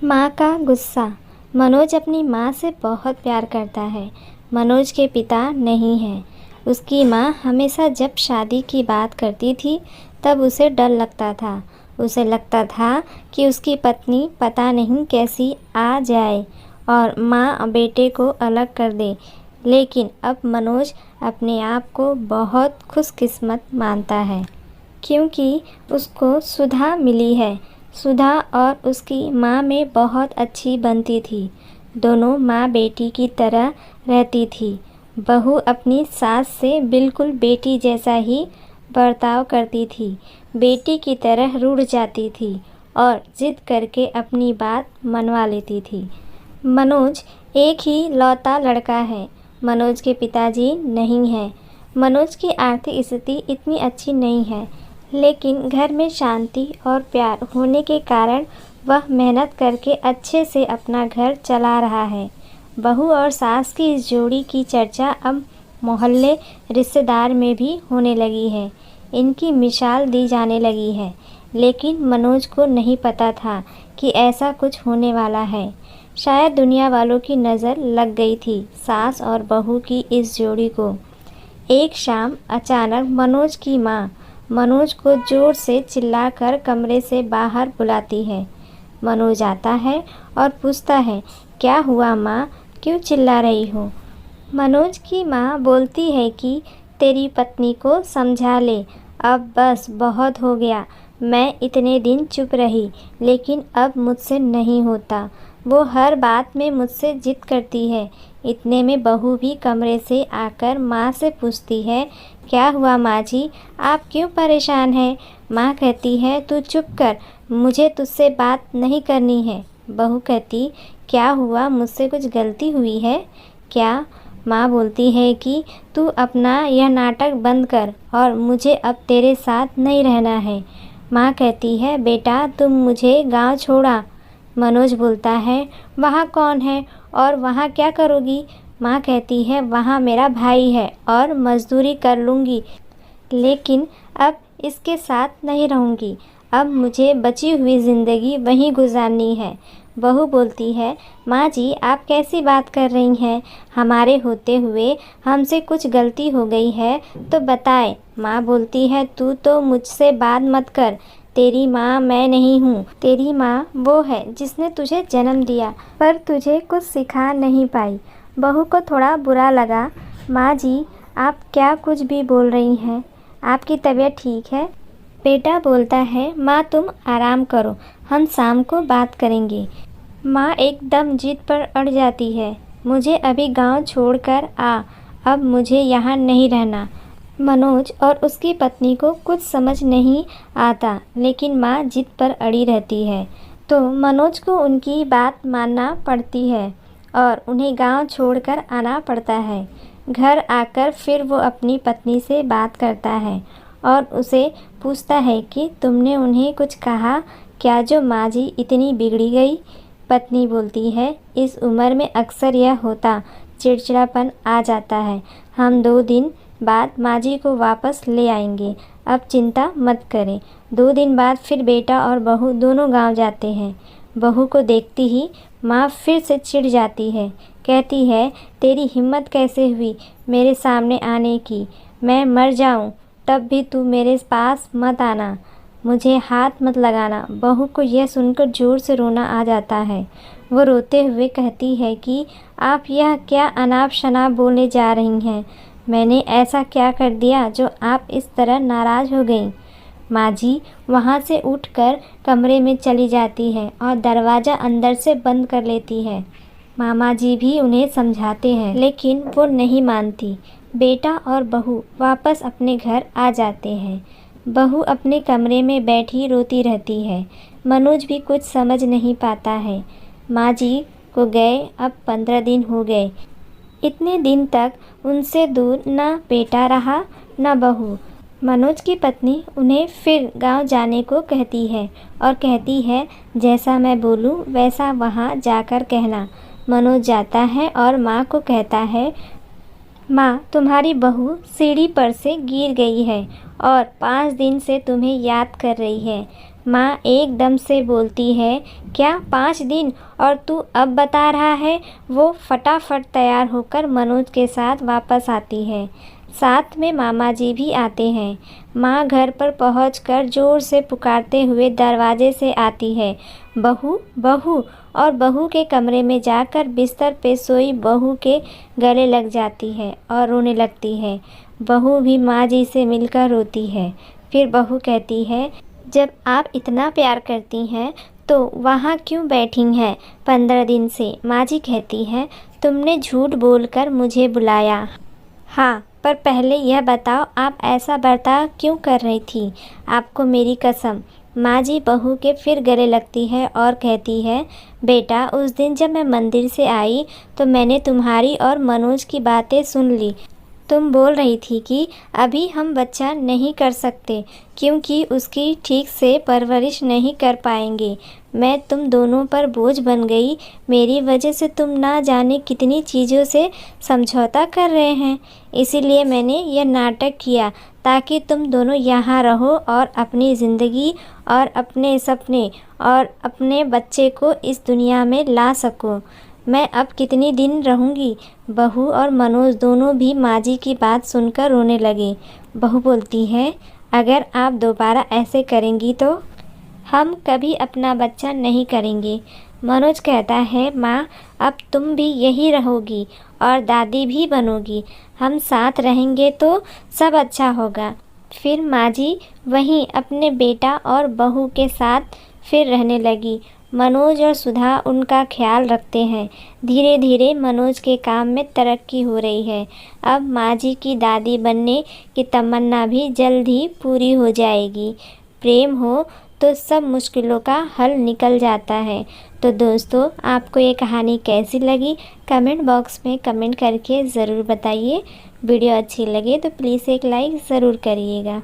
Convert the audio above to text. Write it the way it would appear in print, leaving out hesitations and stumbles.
माँ का गुस्सा। मनोज अपनी माँ से बहुत प्यार करता है। मनोज के पिता नहीं हैं। उसकी माँ हमेशा जब शादी की बात करती थी तब उसे डर लगता था। उसे लगता था कि उसकी पत्नी पता नहीं कैसी आ जाए और माँ बेटे को अलग कर दे। लेकिन अब मनोज अपने आप को बहुत खुशकिस्मत मानता है क्योंकि उसको सुधा मिली है। सुधा और उसकी माँ में बहुत अच्छी बनती थी। दोनों माँ बेटी की तरह रहती थी। बहू अपनी सास से बिल्कुल बेटी जैसा ही बर्ताव करती थी। बेटी की तरह रुठ जाती थी और जिद करके अपनी बात मनवा लेती थी। मनोज एक ही लौता लड़का है। मनोज के पिताजी नहीं हैं। मनोज की आर्थिक स्थिति इतनी अच्छी नहीं है, लेकिन घर में शांति और प्यार होने के कारण वह मेहनत करके अच्छे से अपना घर चला रहा है। बहू और सास की इस जोड़ी की चर्चा अब मोहल्ले रिश्तेदार में भी होने लगी है। इनकी मिसाल दी जाने लगी है, लेकिन मनोज को नहीं पता था कि ऐसा कुछ होने वाला है। शायद दुनिया वालों की नज़र लग गई थी सास और बहू की इस जोड़ी को। एक शाम अचानक मनोज की माँ मनोज को ज़ोर से चिल्लाकर कमरे से बाहर बुलाती है। मनोज आता है और पूछता है, क्या हुआ माँ, क्यों चिल्ला रही हो? मनोज की माँ बोलती है कि तेरी पत्नी को समझा ले, अब बस बहुत हो गया। मैं इतने दिन चुप रही, लेकिन अब मुझसे नहीं होता। वो हर बात में मुझसे जिद करती है। इतने में बहू भी कमरे से आकर माँ से पूछती है, क्या हुआ माँ जी, आप क्यों परेशान हैं? माँ कहती है, तू चुप कर, मुझे तुझसे बात नहीं करनी है। बहू कहती, क्या हुआ, मुझसे कुछ गलती हुई है क्या? माँ बोलती है कि तू अपना यह नाटक बंद कर और मुझे अब तेरे साथ नहीं रहना है। माँ कहती है, बेटा तुम मुझे गांव छोड़ा। मनोज बोलता है, वहाँ कौन है और वहाँ क्या करोगी? माँ कहती है, वहाँ मेरा भाई है और मज़दूरी कर लूँगी, लेकिन अब इसके साथ नहीं रहूँगी। अब मुझे बची हुई ज़िंदगी वहीं गुजारनी है। बहू बोलती है, माँ जी आप कैसी बात कर रही हैं? हमारे होते हुए हमसे कुछ गलती हो गई है तो बताएं। माँ बोलती है, तू तो मुझसे बात मत कर, तेरी माँ मैं नहीं हूँ। तेरी माँ वो है जिसने तुझे जन्म दिया पर तुझे कुछ सिखा नहीं पाई। बहू को थोड़ा बुरा लगा। माँ जी आप क्या कुछ भी बोल रही हैं? आपकी तबीयत ठीक है? बेटा बोलता है, माँ तुम आराम करो, हम शाम को बात करेंगे। माँ एकदम जिद पर अड़ जाती है, मुझे अभी गांव छोड़कर आ, अब मुझे यहाँ नहीं रहना। मनोज और उसकी पत्नी को कुछ समझ नहीं आता, लेकिन माँ जिद पर अड़ी रहती है तो मनोज को उनकी बात मानना पड़ती है और उन्हें गांव छोड़कर आना पड़ता है। घर आकर फिर वो अपनी पत्नी से बात करता है और उसे पूछता है कि तुमने उन्हें कुछ कहा क्या जो माँ जी इतनी बिगड़ी गई? पत्नी बोलती है, इस उम्र में अक्सर यह होता, चिड़चिड़ापन आ जाता है। हम 2 दिन बाद माँ जी को वापस ले आएंगे, अब चिंता मत करें। 2 दिन बाद फिर बेटा और बहू दोनों गांव जाते हैं। बहू को देखती ही माँ फिर से चिढ़ जाती है, कहती है, तेरी हिम्मत कैसे हुई मेरे सामने आने की? मैं मर जाऊँ तब भी तू मेरे पास मत आना, मुझे हाथ मत लगाना। बहू को यह सुनकर ज़ोर से रोना आ जाता है। वो रोते हुए कहती है कि आप यह क्या अनाप शनाप बोलने जा रही हैं? मैंने ऐसा क्या कर दिया जो आप इस तरह नाराज़ हो गई? माँ जी वहाँ से उठकर कमरे में चली जाती है और दरवाज़ा अंदर से बंद कर लेती है। मामा जी भी उन्हें समझाते हैं, लेकिन वो नहीं मानती। बेटा और बहू वापस अपने घर आ जाते हैं। बहू अपने कमरे में बैठी रोती रहती है। मनोज भी कुछ समझ नहीं पाता है। माँ जी को गए अब 15 दिन हो गए। इतने दिन तक उनसे दूर न बेटा रहा न बहू। मनोज की पत्नी उन्हें फिर गांव जाने को कहती है और कहती है, जैसा मैं बोलूं वैसा वहां जाकर कहना। मनोज जाता है और माँ को कहता है, माँ तुम्हारी बहू सीढ़ी पर से गिर गई है और 5 दिन से तुम्हें याद कर रही है। माँ एकदम से बोलती है, क्या 5 दिन और तू अब बता रहा है। वो फटाफट तैयार होकर मनोज के साथ वापस आती है। साथ में मामा जी भी आते हैं। माँ घर पर पहुंचकर ज़ोर से पुकारते हुए दरवाजे से आती है, बहू बहू, और बहू के कमरे में जाकर बिस्तर पे सोई बहू के गले लग जाती है और रोने लगती है। बहू भी माँ जी से मिलकर रोती है। फिर बहू कहती है, जब आप इतना प्यार करती हैं तो वहाँ क्यों बैठी हैं 15 दिन से। माँ जी कहती है, तुमने झूठ बोलकर मुझे बुलाया। हाँ, पर पहले यह बताओ आप ऐसा बर्ताव क्यों कर रही थी, आपको मेरी कसम। माँ जी बहू के फिर गले लगती है और कहती है, बेटा उस दिन जब मैं मंदिर से आई तो मैंने तुम्हारी और मनोज की बातें सुन ली। तुम बोल रही थी कि अभी हम बच्चा नहीं कर सकते क्योंकि उसकी ठीक से परवरिश नहीं कर पाएंगे। मैं तुम दोनों पर बोझ बन गई। मेरी वजह से तुम ना जाने कितनी चीज़ों से समझौता कर रहे हैं। इसीलिए मैंने यह नाटक किया ताकि तुम दोनों यहाँ रहो और अपनी ज़िंदगी और अपने सपने और अपने बच्चे को इस दुनिया में ला सको। मैं अब कितनी दिन रहूँगी। बहू और मनोज दोनों भी माँ जी की बात सुनकर रोने लगे। बहू बोलती है, अगर आप दोबारा ऐसे करेंगी तो हम कभी अपना बच्चा नहीं करेंगे। मनोज कहता है, माँ अब तुम भी यही रहोगी और दादी भी बनोगी। हम साथ रहेंगे तो सब अच्छा होगा। फिर माँ जी वहीं अपने बेटा और बहू के साथ फिर रहने लगी। मनोज और सुधा उनका ख्याल रखते हैं। धीरे धीरे मनोज के काम में तरक्की हो रही है। अब माँ जी की दादी बनने की तमन्ना भी जल्द ही पूरी हो जाएगी। प्रेम हो तो सब मुश्किलों का हल निकल जाता है। तो दोस्तों, आपको ये कहानी कैसी लगी कमेंट बॉक्स में कमेंट करके ज़रूर बताइए। वीडियो अच्छी लगे तो प्लीज़ एक लाइक ज़रूर करिएगा।